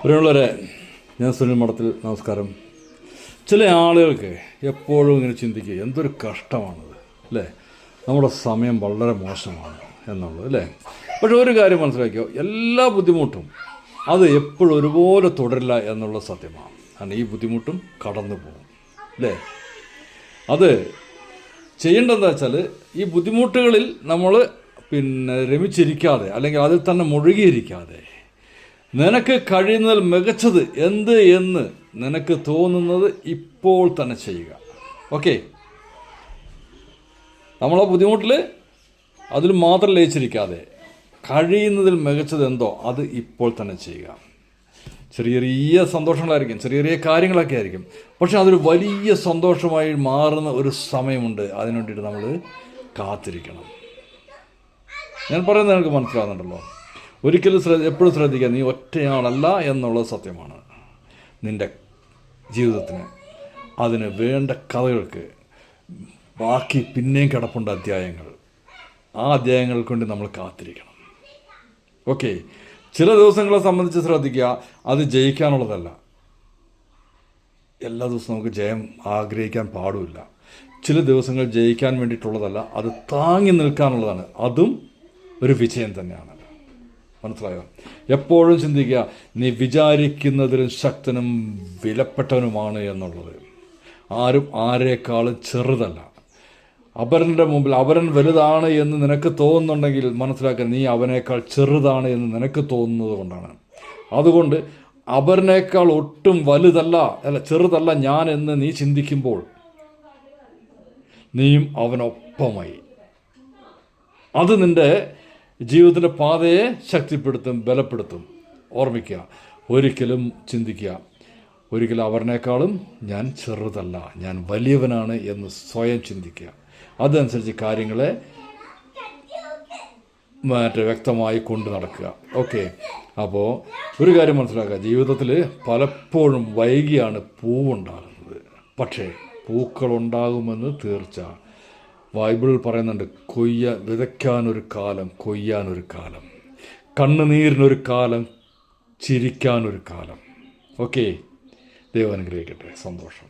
പ്രിയമുള്ളവരെ, ഞാൻ സുനിൽ മഠത്തിൽ. നമസ്കാരം. ചില ആളുകൾക്ക് എപ്പോഴും ഇങ്ങനെ ചിന്തിക്കുക, എന്തൊരു കഷ്ടമാണത് അല്ലേ, നമ്മുടെ സമയം വളരെ മോശമാണ് എന്നുള്ളത് അല്ലേ. പക്ഷെ ഒരു കാര്യം മനസ്സിലാക്കിയോ, എല്ലാ ബുദ്ധിമുട്ടും അത് എപ്പോഴും ഒരുപോലെ തുടരില്ല എന്നുള്ള സത്യമാണ്. കാരണം ഈ ബുദ്ധിമുട്ടും കടന്നു പോകും അല്ലേ. അത് ചെയ്യേണ്ടതെന്ന് വെച്ചാൽ ഈ ബുദ്ധിമുട്ടുകളിൽ നമ്മൾ രമിച്ചിരിക്കാതെ അല്ലെങ്കിൽ അതിൽ തന്നെ മുഴുകിയിരിക്കാതെ നിനക്ക് കഴിയുന്നതിൽ മികച്ചത് എന്ത് എന്ന് നിനക്ക് തോന്നുന്നത് ഇപ്പോൾ തന്നെ ചെയ്യുക. ഓക്കെ, നമ്മളെ ബുദ്ധിമുട്ടിൽ അതിൽ മാത്രം ലയിച്ചിരിക്കാതെ കഴിയുന്നതിൽ മികച്ചത് എന്തോ അത് ഇപ്പോൾ തന്നെ ചെയ്യുക. ചെറിയ ചെറിയ സന്തോഷങ്ങളായിരിക്കും, ചെറിയ ചെറിയ കാര്യങ്ങളൊക്കെ ആയിരിക്കും, പക്ഷെ അതൊരു വലിയ സന്തോഷമായി മാറുന്ന ഒരു സമയമുണ്ട്. അതിനു വേണ്ടിയിട്ട് നമ്മൾ കാത്തിരിക്കണം. ഞാൻ പറയുന്നത് നിങ്ങൾക്ക് മനസ്സിലാകുന്നുണ്ടല്ലോ. ഒരിക്കലും എപ്പോഴും ശ്രദ്ധിക്കുക, നീ ഒറ്റയാളല്ല എന്നുള്ളത് സത്യമാണ്. നിൻ്റെ ജീവിതത്തിന് അതിന് വേണ്ട കഥകൾക്ക് ബാക്കി പിന്നെയും കിടപ്പുണ്ട് അധ്യായങ്ങൾ. ആ അധ്യായങ്ങൾക്ക് വേണ്ടി നമ്മൾ കാത്തിരിക്കണം. ഓക്കെ, ചില ദിവസങ്ങളെ സംബന്ധിച്ച് ശ്രദ്ധിക്കുക, അത് ജയിക്കാനുള്ളതല്ല. എല്ലാ ദിവസവും നമുക്ക് ജയം ആഗ്രഹിക്കാൻ പാടില്ല. ചില ദിവസങ്ങൾ ജയിക്കാൻ വേണ്ടിയിട്ടുള്ളതല്ല, അത് താങ്ങി നിൽക്കാനുള്ളതാണ്. അതും ഒരു വിജയം തന്നെയാണ്. മനസ്സിലായോ? എപ്പോഴും ചിന്തിക്കുക, നീ വിചാരിക്കുന്നതിലും ശക്തനും വിലപ്പെട്ടവനുമാണ് എന്നുള്ളത്. ആരും ആരെക്കാളും ചെറുതല്ല. അപരൻ്റെ മുമ്പിൽ അവരൻ വലുതാണ് എന്ന് നിനക്ക് തോന്നുന്നുണ്ടെങ്കിൽ മനസ്സിലാക്കുക, നീ അവനേക്കാൾ ചെറുതാണ് എന്ന് നിനക്ക് തോന്നുന്നത് കൊണ്ടാണ്. അതുകൊണ്ട് അപരനേക്കാൾ ഒട്ടും ചെറുതല്ല ഞാൻ എന്ന് നീ ചിന്തിക്കുമ്പോൾ നീയും അവനൊപ്പമായി. അത് നിൻ്റെ ജീവിതത്തിൻ്റെ പാതയെ ശക്തിപ്പെടുത്തും, ബലപ്പെടുത്തും. ഓർമ്മിക്കുക, ഒരിക്കലും ചിന്തിക്കുക, ഒരിക്കലും അവരിനേക്കാളും ഞാൻ ചെറുതല്ല, ഞാൻ വലിയവനാണ് എന്ന് സ്വയം ചിന്തിക്കുക. അതനുസരിച്ച് കാര്യങ്ങളെ വ്യക്തമായി കൊണ്ടു നടക്കുക. ഓക്കെ, അപ്പോൾ ഒരു കാര്യം മനസ്സിലാക്കുക, ജീവിതത്തിൽ പലപ്പോഴും വൈകിയാണ് പൂവുണ്ടാകുന്നത്. പക്ഷേ പൂക്കളുണ്ടാകുമെന്ന് തീർച്ച. ബൈബിളിൽ പറയുന്നുണ്ട്, വിതയ്ക്കാനൊരു കാലം, കൊയ്യാനൊരു കാലം, കണ്ണുനീരിനൊരു കാലം, ചിരിക്കാനൊരു കാലം. ഓക്കെ, ദൈവം അനുഗ്രഹിക്കട്ടെ. സന്തോഷം.